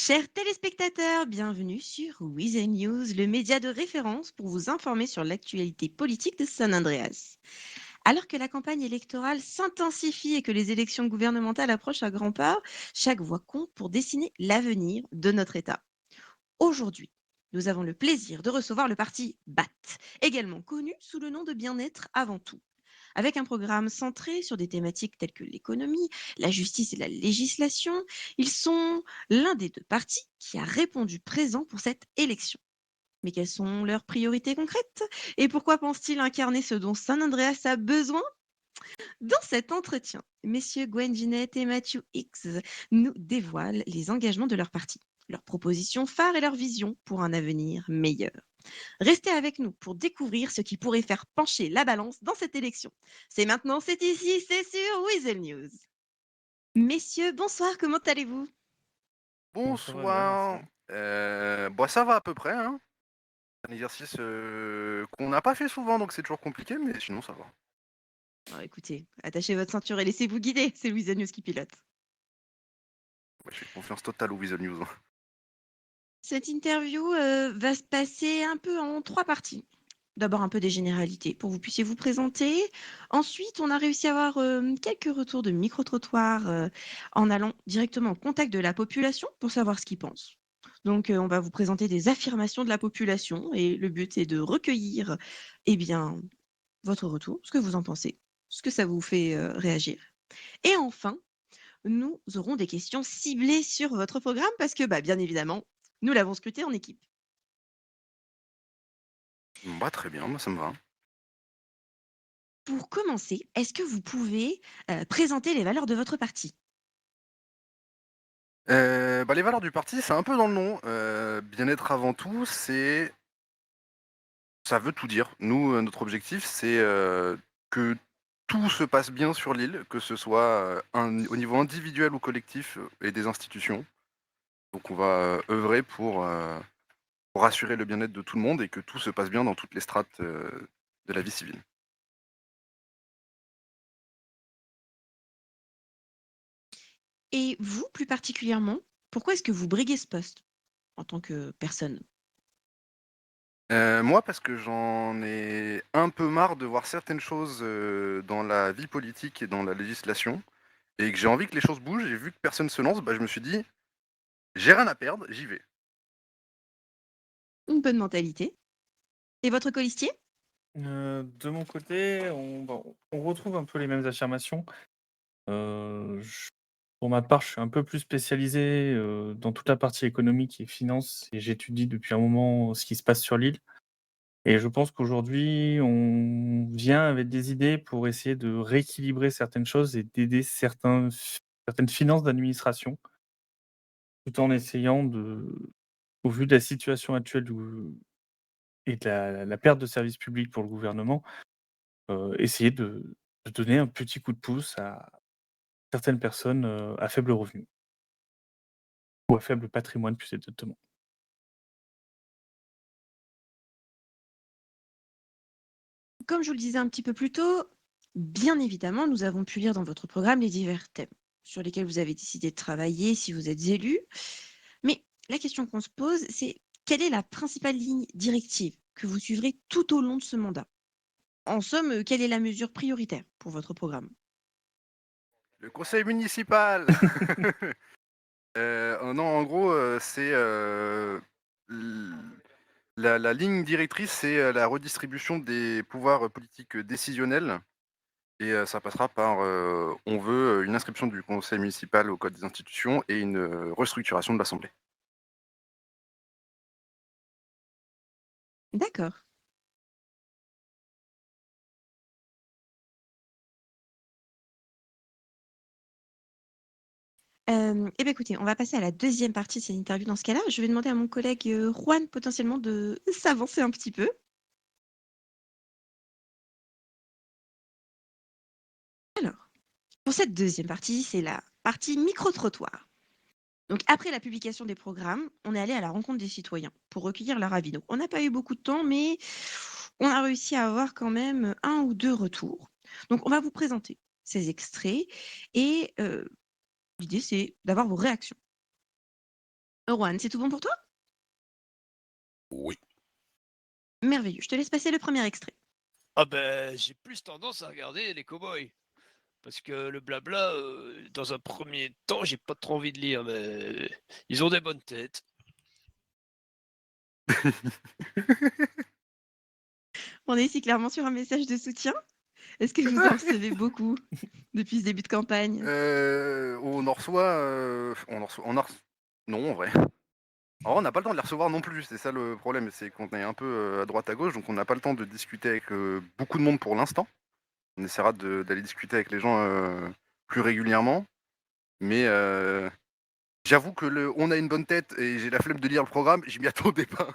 Chers téléspectateurs, bienvenue sur Weasel News, le média de référence pour vous informer sur l'actualité politique de San Andreas. Alors que la campagne électorale s'intensifie et que les élections gouvernementales approchent à grands pas, chaque voix compte pour dessiner l'avenir de notre État. Aujourd'hui, nous avons le plaisir de recevoir le parti BAT, également connu sous le nom de Bien-être avant tout. Avec un programme centré sur des thématiques telles que l'économie, la justice et la législation, ils sont l'un des deux partis qui a répondu présent pour cette élection. Mais quelles sont leurs priorités concrètes? Et pourquoi pensent-ils incarner ce dont San Andreas a besoin? Dans cet entretien, messieurs Gwen Ginette et Matthew X nous dévoilent les engagements de leur parti, leurs propositions phares et leurs visions pour un avenir meilleur. Restez avec nous pour découvrir ce qui pourrait faire pencher la balance dans cette élection. C'est maintenant, c'est ici, c'est sur Weasel News. Messieurs, bonsoir, comment allez-vous? Ça va bien, merci. Bonsoir. Bah, ça va à peu près, hein. Un exercice, qu'on n'a pas fait souvent, donc c'est toujours compliqué, mais sinon ça va. Bon, écoutez, attachez votre ceinture et laissez-vous guider, c'est Weasel News qui pilote. Ouais, j'ai confiance totale au Weasel News, hein. Cette interview va se passer un peu en trois parties. D'abord un peu des généralités pour que vous puissiez vous présenter. Ensuite, on a réussi à avoir quelques retours de micro-trottoirs en allant directement au contact de la population pour savoir ce qu'ils pensent. Donc, on va vous présenter des affirmations de la population et le but est de recueillir eh bien, votre retour, ce que vous en pensez, ce que ça vous fait réagir. Et enfin, nous aurons des questions ciblées sur votre programme parce que, bah, bien évidemment, nous l'avons scruté en équipe. Bah, très bien, moi ça me va. Pour commencer, est-ce que vous pouvez présenter les valeurs de votre parti? Bah, les valeurs du parti, c'est un peu dans le nom. Bien-être avant tout, ça veut tout dire. Nous, notre objectif, c'est, que tout se passe bien sur l'île, que ce soit, au niveau individuel ou collectif, et des institutions. Donc on va, œuvrer pour assurer le bien-être de tout le monde et que tout se passe bien dans toutes les strates, de la vie civile. Et vous, plus particulièrement, pourquoi est-ce que vous briguez ce poste en tant que personne? Moi, parce que j'en ai un peu marre de voir certaines choses, dans la vie politique et dans la législation et que j'ai envie que les choses bougent et vu que personne se lance, bah, je me suis dit: «J'ai rien à perdre, j'y vais». Une bonne mentalité. Et votre colistier? De mon côté, on retrouve un peu les mêmes affirmations. Je Pour ma part, je suis un peu plus spécialisé, dans toute la partie économique et finance et j'étudie depuis un moment ce qui se passe sur l'île et je pense qu'aujourd'hui, on vient avec des idées pour essayer de rééquilibrer certaines choses et d'aider certaines finances d'administration, tout en essayant au vu de la situation actuelle et de la perte de services publics pour le gouvernement, essayer de donner un petit coup de pouce à certaines personnes, à faible revenu ou à faible patrimoine plus exactement. Comme je vous le disais un petit peu plus tôt, bien évidemment, nous avons pu lire dans votre programme les divers thèmes sur lesquels vous avez décidé de travailler si vous êtes élu. Mais la question qu'on se pose, c'est quelle est la principale ligne directive que vous suivrez tout au long de ce mandat? En somme, quelle est la mesure prioritaire pour votre programme? Le conseil municipal! Non, en gros, c'est, l la ligne directrice, c'est, la redistribution des pouvoirs, politiques, décisionnels et ça passera par, on veut, une inscription du conseil municipal au code des institutions et une, restructuration de l'assemblée. D'accord. Et bah, écoutez, on va passer à la deuxième partie de cette interview dans ce cas-là. Je vais demander à mon collègue, Juan potentiellement de s'avancer un petit peu. Alors, pour cette deuxième partie, c'est la partie micro-trottoir. Donc après la publication des programmes, on est allé à la rencontre des citoyens pour recueillir leur avis. Donc on n'a pas eu beaucoup de temps, mais on a réussi à avoir quand même, 1 ou 2 retours. Donc on va vous présenter ces extraits et l'idée c'est d'avoir vos réactions. Juan, c'est tout bon pour toi? Oui. Merveilleux. Je te laisse passer le premier extrait. Ah ben, j'ai plus tendance à regarder les cow-boys. Parce que le blabla, dans un premier temps, j'ai pas trop envie de lire, mais ils ont des bonnes têtes. On est ici clairement sur un message de soutien. Est-ce que vous en recevez beaucoup depuis ce début de campagne? On en reçoit, non, en vrai. Alors, on n'a pas le temps de les recevoir non plus, c'est ça le problème, c'est qu'on est un peu à droite à gauche, donc on n'a pas le temps de discuter avec beaucoup de monde pour l'instant. On essaiera d'aller discuter avec les gens plus régulièrement, mais j'avoue que on a une bonne tête et j'ai la flemme de lire le programme, je m'y attendais pas.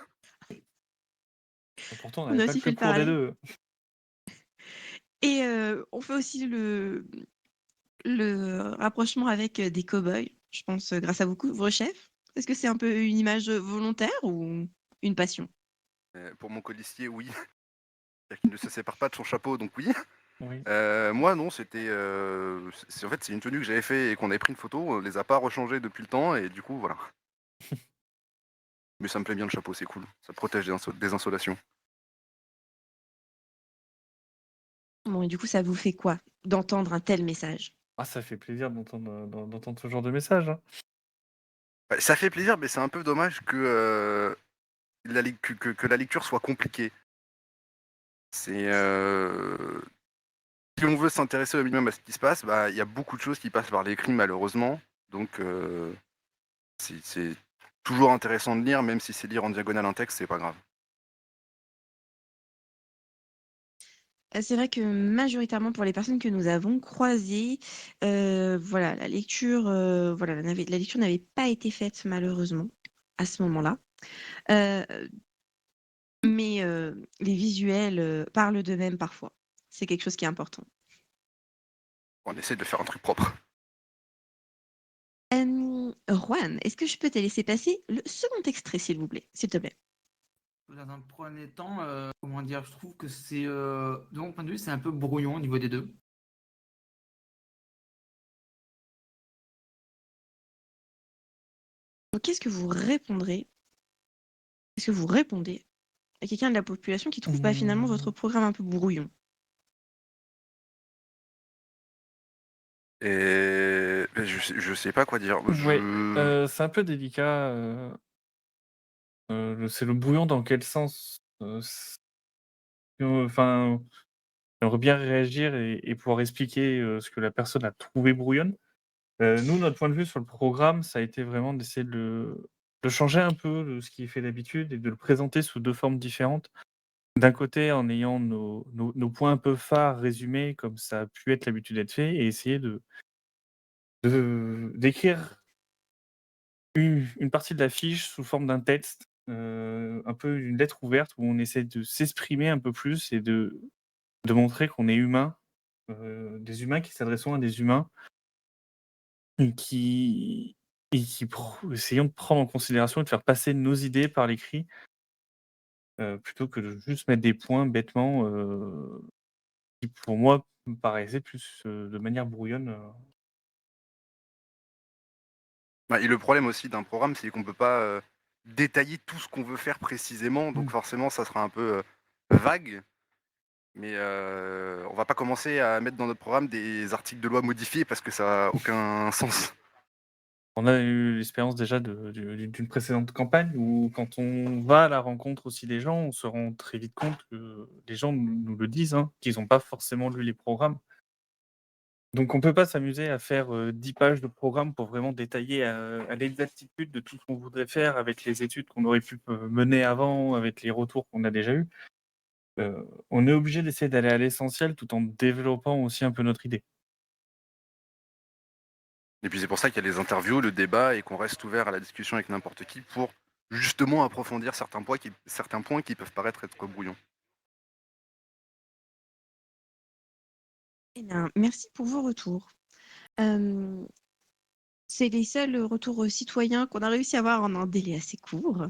Pourtant, on On n'avait a pas le aussi fait plus le court des parallèle. deux. Et on fait aussi le rapprochement avec des cow-boys, je pense, grâce à vos couvre-chefs. Est-ce que c'est un peu une image volontaire ou une passion? Pour mon colistier, oui. C'est-à-dire qu'il ne se sépare pas de son chapeau, donc oui. Oui. Moi non, c'était, en fait, c'est une tenue que j'avais fait et qu'on avait pris une photo, on les a pas rechangées depuis le temps et du coup, voilà. Mais ça me plaît bien le chapeau, c'est cool. Ça protège des insolations. Bon, et du coup, ça vous fait quoi d'entendre un tel message? Ah, ça fait plaisir d'entendre ce genre de message, hein. Bah, ça fait plaisir, mais c'est un peu dommage que, que la lecture soit compliquée. C'est, si on veut s'intéresser au minimum à ce qui se passe, bah, il y a beaucoup de choses qui passent par l'écrit malheureusement. Donc, c'est toujours intéressant de lire, même si c'est lire en diagonale un texte, c'est pas grave. C'est vrai que majoritairement pour les personnes que nous avons croisées, voilà, la lecture, voilà, la lecture n'avait pas été faite malheureusement à ce moment-là. Heu, mais les visuels, parlent d'eux-mêmes parfois. C'est quelque chose qui est important. On essaie de faire un truc propre. Juan, est-ce que je peux te laisser passer le second extrait, s'il vous plaît? S'il te plaît. Dans un premier temps, comment dire, je trouve que c'est, de mon point de vue, c'est un peu brouillon au niveau des deux. Donc qu'est-ce que vous répondez à quelqu'un de la population qui trouve, bah, finalement votre programme un peu brouillon? Et je sais pas quoi dire. Ouais, c'est un peu délicat, c'est le brouillon dans quel sens? Enfin, j'aimerais bien réagir et pouvoir expliquer, ce que la personne a trouvé brouillonne. Nous, notre point de vue sur le programme, ça a été vraiment d'essayer de changer un peu de ce qui est fait d'habitude et de le présenter sous 2 formes différentes. D'un côté, en ayant nos points un peu phares résumés comme ça a pu être l'habitude d'être fait et essayer d'écrire une partie de la fiche sous forme d'un texte, un peu une lettre ouverte où on essaie de s'exprimer un peu plus et de montrer qu'on est humain, des humains qui s'adresseront à des humains et qui essayons de prendre en considération et de faire passer nos idées par l'écrit, plutôt que de juste mettre des points bêtement, qui pour moi me paraissaient plus, de manière brouillonne. Bah, et le problème aussi d'un programme, c'est qu'on peut pas détailler tout ce qu'on veut faire précisément, donc Mmh. forcément, ça sera un peu vague. Mais on va pas commencer à mettre dans notre programme des articles de loi modifiés parce que ça a aucun sens. On a eu l'expérience déjà d'une précédente campagne où quand on va à la rencontre aussi des gens, on se rend très vite compte que les gens nous le disent, hein, qu'ils ont pas forcément lu les programmes. Donc on peut pas s'amuser à faire, 10 pages de programme pour vraiment détailler, à l'exactitude de tout ce qu'on voudrait faire avec les études qu'on aurait pu, mener avant, avec les retours qu'on a déjà eus. On est obligé d'essayer d'aller à l'essentiel tout en développant aussi un peu notre idée. Et puis c'est pour ça qu'il y a les interviews, le débat et qu'on reste ouvert à la discussion avec n'importe qui pour justement approfondir certains points qui peuvent paraître être brouillons. Eh bien, merci pour vos retours. C'est les seuls retours, citoyens qu'on a réussi à avoir en un délai assez court.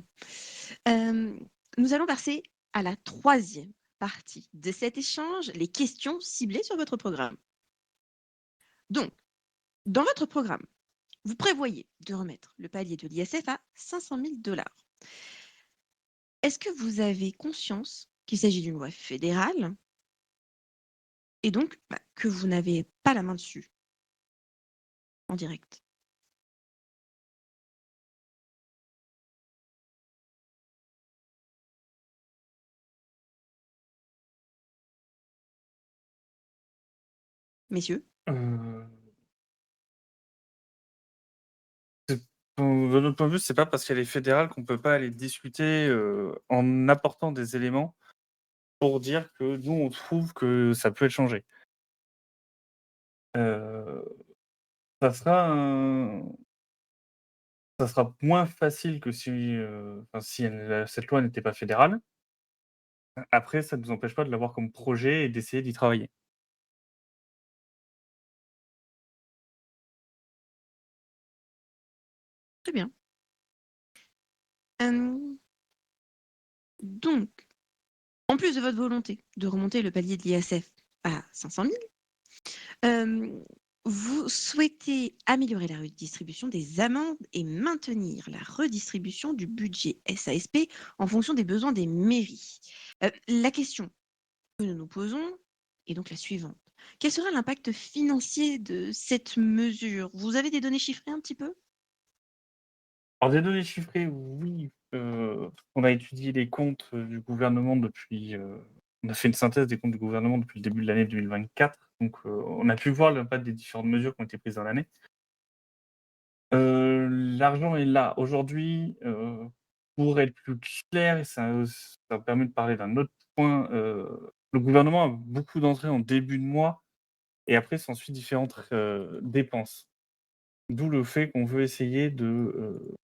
Nous allons passer à la troisième partie de cet échange, les questions ciblées sur votre programme. Donc, dans votre programme, Vous prévoyez de remettre le palier de l'ISF à 500 000 $. Est-ce que vous avez conscience qu'il s'agit d'une loi fédérale et donc que vous n'avez pas la main dessus en direct? Messieurs? Euh, c'est- de notre point de vue, c'est pas parce qu'elle est fédérale qu'on peut pas aller discuter en apportant des éléments pour dire que nous, on trouve que ça peut être changé. Euh, ça sera ça sera moins facile que si, si cette loi n'était pas fédérale. Après, ça ne nous empêche pas de l'avoir comme projet et d'essayer d'y travailler. Très bien. Hem, donc, en plus de votre volonté de remonter le palier de l'ISF à 500 000, vous souhaitez améliorer la redistribution des amendes et maintenir la redistribution du budget SASP en fonction des besoins des mairies. La question que nous nous posons est donc la suivante: quel sera l'impact financier de cette mesure? Vous avez des données chiffrées un petit peu? Alors des données chiffrées, oui, on a étudié les comptes, du gouvernement depuis, on a fait une synthèse des comptes du gouvernement depuis le début de l'année 2024, donc on a pu voir l'impact des différentes mesures qui ont été prises dans l'année. L'argent est là. Aujourd'hui, pour être plus clair et ça me permet de parler d'un autre point, le gouvernement a beaucoup d'entrées en début de mois et après s'ensuit différentes dépenses. D'où le fait qu'on veut essayer de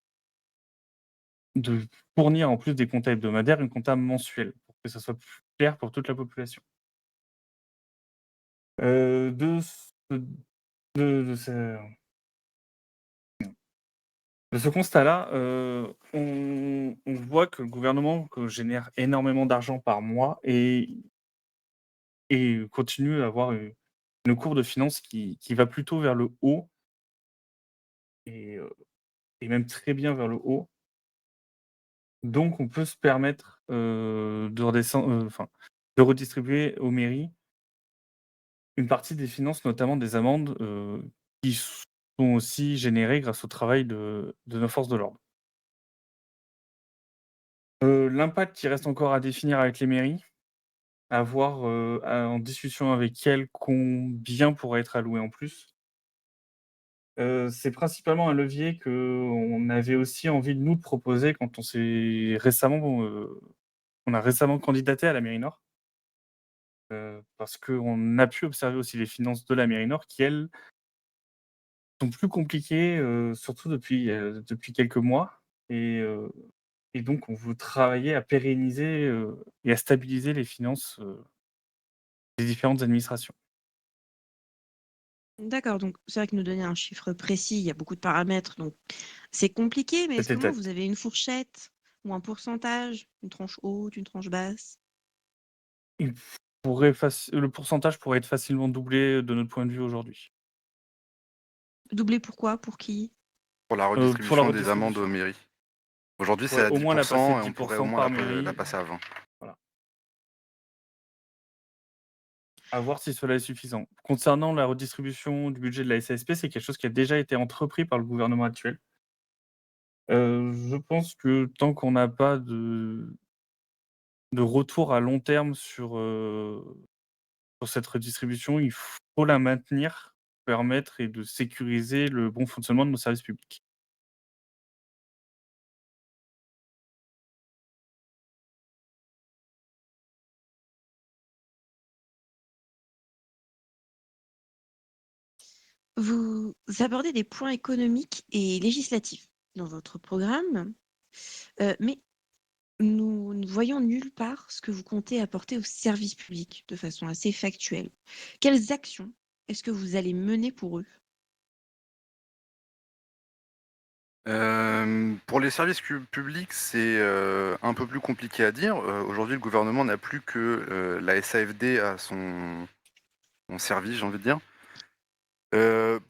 fournir en plus des comptas hebdomadaires, une compta mensuelle pour que ça soit plus clair pour toute la population. De ce de ce de ce constat-là, on voit que le gouvernement génère énormément d'argent par mois et continue à avoir une courbe de finances qui va plutôt vers le haut et heu et même très bien vers le haut. Donc on peut se permettre, de de redistribuer aux mairies une partie des finances, notamment des amendes, qui sont aussi générées grâce au travail de nos forces de l'ordre. L'impact qui reste encore à définir avec les mairies, à voir, en discussion avec elles combien pourrait être alloué en plus. C'est principalement un levier qu'on avait aussi envie de nous de proposer quand on a récemment candidaté à la mairie nord. Parce qu'on a pu observer aussi les finances de la mairie nord qui, elles, sont plus compliquées, surtout depuis quelques mois et donc on veut travailler à pérenniser, et à stabiliser les finances, des différentes administrations. D'accord, donc c'est vrai que nous donner un chiffre précis, il y a beaucoup de paramètres, donc c'est compliqué, mais est-ce que Peut-être moi vous avez une fourchette ou un pourcentage, une tranche haute, une tranche basse? il le pourcentage pourrait être facilement doublé de notre point de vue aujourd'hui. Doublé pourquoi? Pour qui? Pour la Pour la redistribution des amendes aux redistribution. mairies. Aujourd'hui, c'est Ouais, à au moins la passer de 10% et on 10 pourrait au moins par la mairie, passer à 20. voilà. À voir si cela est suffisant. Concernant la redistribution du budget de la SASP, c'est quelque chose qui a déjà été entrepris par le gouvernement actuel. Je pense que tant qu'on n'a pas de retour à long terme sur cette redistribution, il faut la maintenir, permettre et de sécuriser le bon fonctionnement de nos services publics. Vous abordez des points économiques et législatifs dans votre programme, mais nous ne voyons nulle part ce que vous comptez apporter aux services publics de façon assez factuelle. Quelles actions est-ce que vous allez mener pour eux? Pour les services publics, c'est, un peu plus compliqué à dire. Aujourd'hui, le gouvernement n'a plus que, la SAFD à son service, j'ai envie de dire.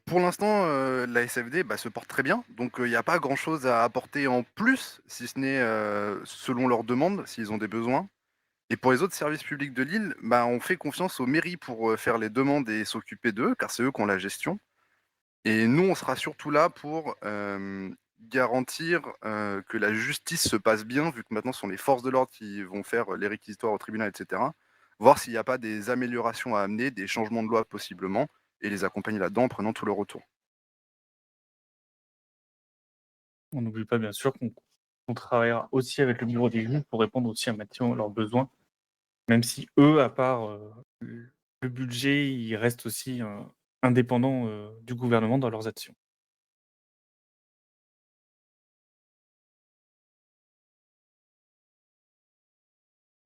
Pour l'instant, la SFD, se porte très bien, donc il y a pas grand chose à apporter en plus, si ce n'est, selon leurs demandes, s'ils ont des besoins. Et pour les autres services publics de l'île, on fait confiance aux mairies pour, faire les demandes et s'occuper d'eux, car c'est eux qui ont la gestion. Et nous, on sera surtout là pour, garantir, que la justice se passe bien, vu que maintenant ce sont les forces de l'ordre qui vont faire, les réquisitoires au tribunal et cetera. Voir s'il n'y a pas des améliorations à amener, des changements de loi possiblement, et les accompagner là-dedans en prenant tout leur retour. On n'oublie pas bien sûr qu'on travaillera aussi avec le bureau des juges pour répondre aussi à maximum à leurs besoins, même si eux, à part, le budget, ils restent aussi, indépendants, du gouvernement dans leurs actions.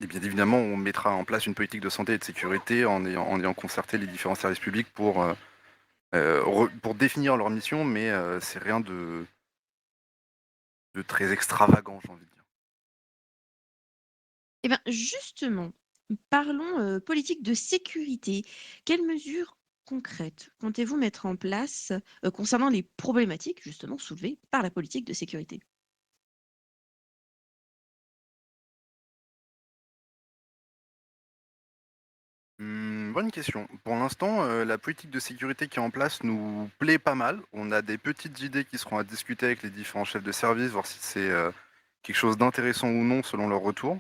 Et bien évidemment, on mettra en place une politique de santé et de sécurité en ayant concerté les différents services publics pour définir leur mission, mais c'est rien de très extravagant, j'ai envie de dire. Eh bien, justement, parlons politique de sécurité. Quelles mesures concrètes comptez-vous mettre en place concernant les problématiques justement soulevées par la politique de sécurité? Bonne question. Pour l'instant, la politique de sécurité qui est en place nous plaît pas mal. On a des petites idées qui seront à discuter avec les différents chefs de service, voir si c'est, quelque chose d'intéressant ou non selon leur retour.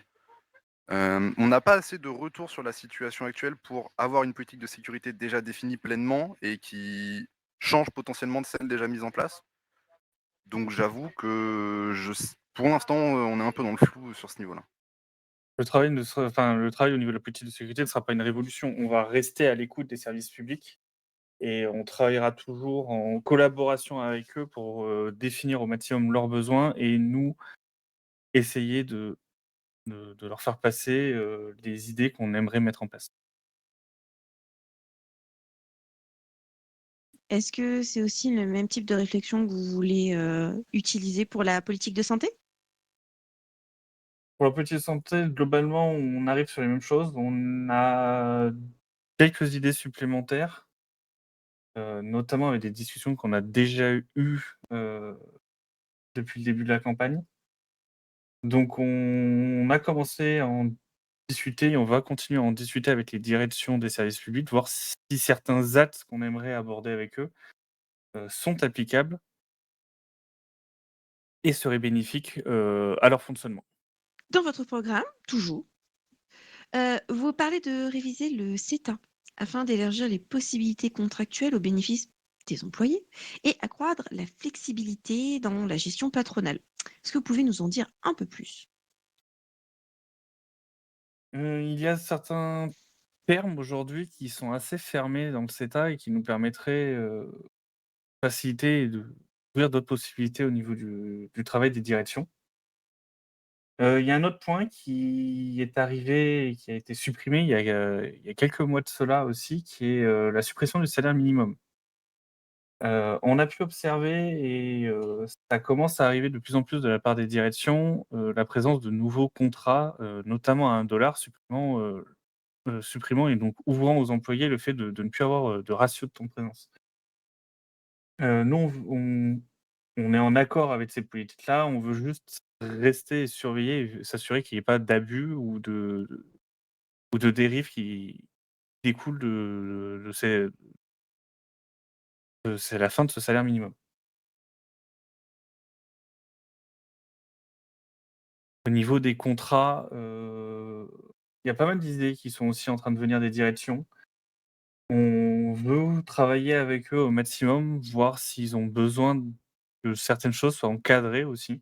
On n'a pas assez de retours sur la situation actuelle pour avoir une politique de sécurité déjà définie pleinement et qui change potentiellement de celle déjà mise en place. Donc j'avoue que pour l'instant, on est un peu dans le flou sur ce niveau-là. Le travail au niveau de la politique de sécurité ne sera pas une révolution. On va rester à l'écoute des services publics et on travaillera toujours en collaboration avec eux pour, définir au maximum leurs besoins et nous, essayer de leur faire passer, les idées qu'on aimerait mettre en place. Est-ce que c'est aussi le même type de réflexion que vous voulez utiliser pour la politique de santé? Pour la politique de santé, globalement, on arrive sur les mêmes choses. On a quelques idées supplémentaires, notamment avec des discussions qu'on a déjà eues, depuis le début de la campagne. Donc on a commencé à en discuter et on va continuer à en discuter avec les directions des services publics, voir si certains axes qu'on aimerait aborder avec eux, sont applicables et seraient bénéfiques, à leur fonctionnement. Dans votre programme, toujours, vous parlez de réviser le CETA afin d'élargir les possibilités contractuelles au bénéfice des employés et accroître la flexibilité dans la gestion patronale. Est-ce que vous pouvez nous en dire un peu plus? Il y a certains termes aujourd'hui qui sont assez fermés dans le CETA et qui nous permettraient, faciliter et d'ouvrir d'autres possibilités au niveau du travail des directions. Il y a un autre point qui est arrivé et qui a été supprimé il y a quelques mois de cela aussi, qui est, la suppression du salaire minimum. On a pu observer et ça commence à arriver de plus en plus de la part des directions, la présence de nouveaux contrats, notamment à 1 supprimant, supprimant et donc ouvrant aux employés le fait de ne plus avoir, de ratio de temps de présence. Nous on est en accord avec ces politiques-là, on veut juste rester et surveiller et s'assurer qu'il y ait pas d'abus ou de dérives qui découlent de c'est la fin de ce salaire minimum. Au niveau des contrats, il y a pas mal d'idées qui sont aussi en train de venir des directions. On veut travailler avec eux au maximum, voir s'ils ont besoin que certaines choses soient encadrées aussi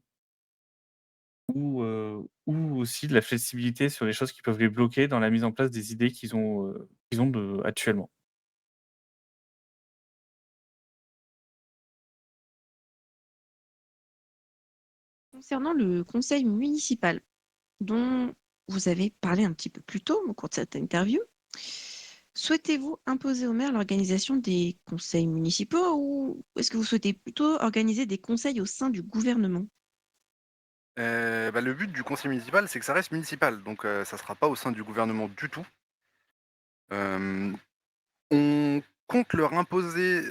ou aussi de la flexibilité sur les choses qui peuvent les bloquer dans la mise en place des idées qu'ils ont de actuellement. Concernant le conseil municipal, dont vous avez parlé un petit peu plus tôt au cours de cette interview, souhaitez-vous imposer aux maires l'organisation des conseils municipaux ou est-ce que vous souhaitez plutôt organiser des conseils au sein du gouvernement? Le but du conseil municipal, c'est que ça reste municipal, donc ça sera pas au sein du gouvernement du tout. Hem, on compte leur imposer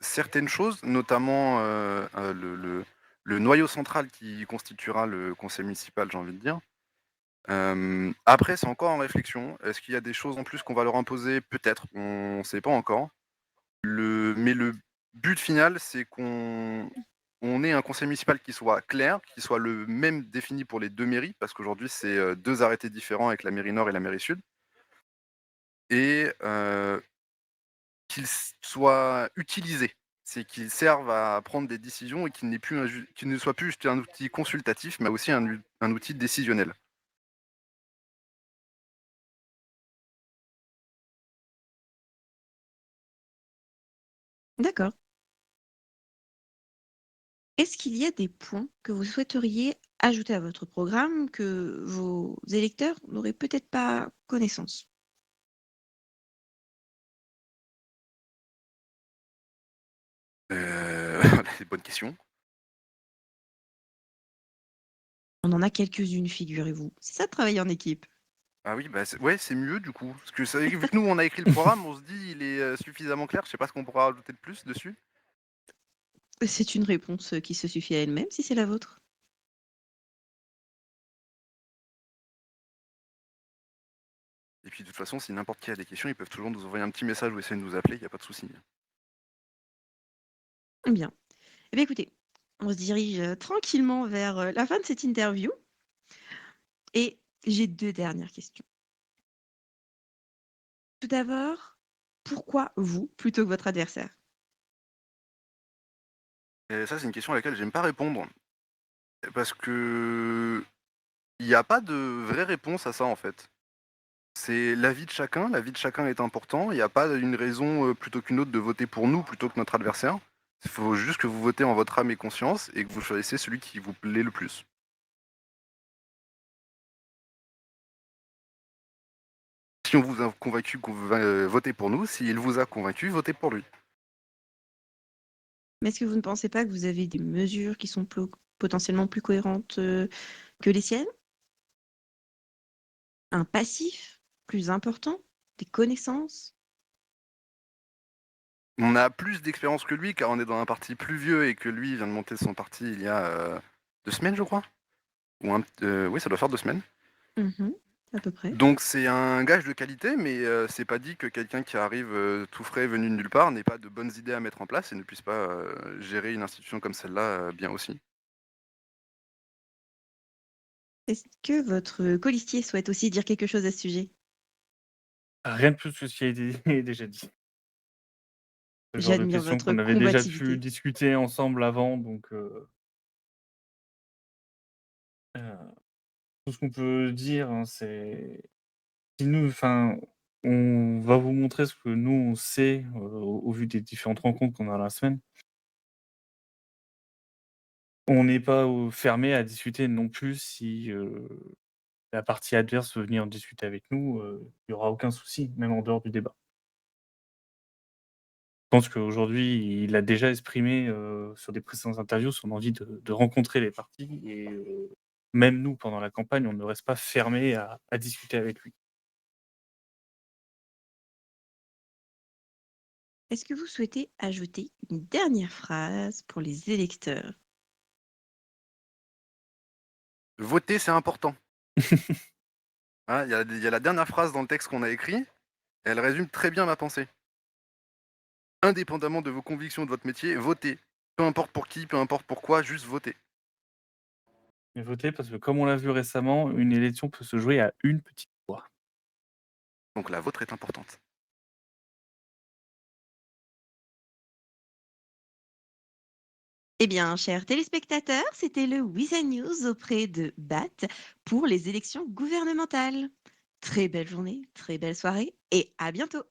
certaines choses, notamment le noyau central qui constituera le conseil municipal, j'ai envie de dire. Après, c'est encore en réflexion. Est-ce qu'il y a des choses en plus qu'on va leur imposer? Peut-être, on ne sait pas encore. Mais le but final, c'est qu'on ait un conseil municipal qui soit clair, qui soit le même défini pour les 2 mairies, parce qu'aujourd'hui, c'est 2 arrêtés différents avec la mairie nord et la mairie sud et qu'il soit utilisé. C'est qu'il serve à prendre des décisions et qu'il ne soit plus juste un outil consultatif, mais aussi un outil décisionnel. D'accord. Est-ce qu'il y a des points que vous souhaiteriez ajouter à votre programme que vos électeurs n'auraient peut-être pas connaissance? C'est une bonne question. On en a quelques-unes, figurez-vous. C'est ça de travailler en équipe. Ah oui, bah, c'est mieux du coup. Parce que c'est vu que nous, on a écrit le programme, on se dit il est suffisamment clair. Je sais pas ce qu'on pourra rajouter de plus dessus. C'est une réponse qui se suffit à elle-même si c'est la vôtre. Et puis de toute façon, si n'importe qui a des questions, ils peuvent toujours nous envoyer un petit message ou essayer de nous appeler, il n'y a pas de souci. Bien. Eh bien, écoutez, on se dirige tranquillement vers la fin de cette interview. Et j'ai 2 dernières questions. Tout d'abord, pourquoi vous plutôt que votre adversaire? Et ça, c'est une question à laquelle j'aime pas répondre. Parce que il n'y a pas de vraie réponse à ça en fait. C'est l'avis de chacun est important. Il n'y a pas une raison plutôt qu'une autre de voter pour nous plutôt que notre adversaire. Il faut juste que vous votez en votre âme et conscience et que vous choisissez celui qui vous plaît le plus. Si on vous a convaincu qu'on veut voter pour nous, s'il vous a convaincu, votez pour lui. Mais est-ce que vous ne pensez pas que vous avez des mesures qui sont potentiellement plus cohérentes que les siennes? Un passif plus important? Des connaissances? On a plus d'expérience que lui car on est dans un parti plus vieux et que lui vient de monter son parti il y a 2 semaines, je crois. Oui, ça doit faire 2 semaines. Mhm, à peu près. Donc c'est un gage de qualité, mais c'est pas dit que quelqu'un qui arrive tout frais, venu de nulle part, n'ait pas de bonnes idées à mettre en place et ne puisse pas gérer une institution comme celle-là bien aussi. Est-ce que votre colistier souhaite aussi dire quelque chose à ce sujet? Rien de plus que ce qui a été déjà dit. Le genre de J'admire questions votre qu'on avait déjà pu combativité. discuter ensemble avant, donc tout ce qu'on peut dire, hein, c'est si nous enfin, on va vous montrer ce que nous on sait, au vu des différentes rencontres qu'on a dans la semaine. On n'est pas, fermé à discuter non plus si, la partie adverse veut venir en discuter avec nous, il y aura aucun souci, même en dehors du débat. Je pense qu'aujourd'hui, il a déjà exprimé, sur des précédentes interviews, son envie de rencontrer les partis et même nous, pendant la campagne, on ne reste pas fermé à discuter avec lui. Est-ce que vous souhaitez ajouter une dernière phrase pour les électeurs? Voter, c'est important. Hein, il y a la dernière phrase dans le texte qu'on a écrit, et elle résume très bien ma pensée. Indépendamment de vos convictions de votre métier, votez. Peu importe pour qui, peu importe pourquoi, juste votez. Mais voter parce que comme on l'a vu récemment, une élection peut se jouer à une petite voix. Donc la vôtre est importante. Eh bien, chers téléspectateurs, c'était le Weekend News auprès de BAT pour les élections gouvernementales. Très belle journée, très belle soirée et à bientôt.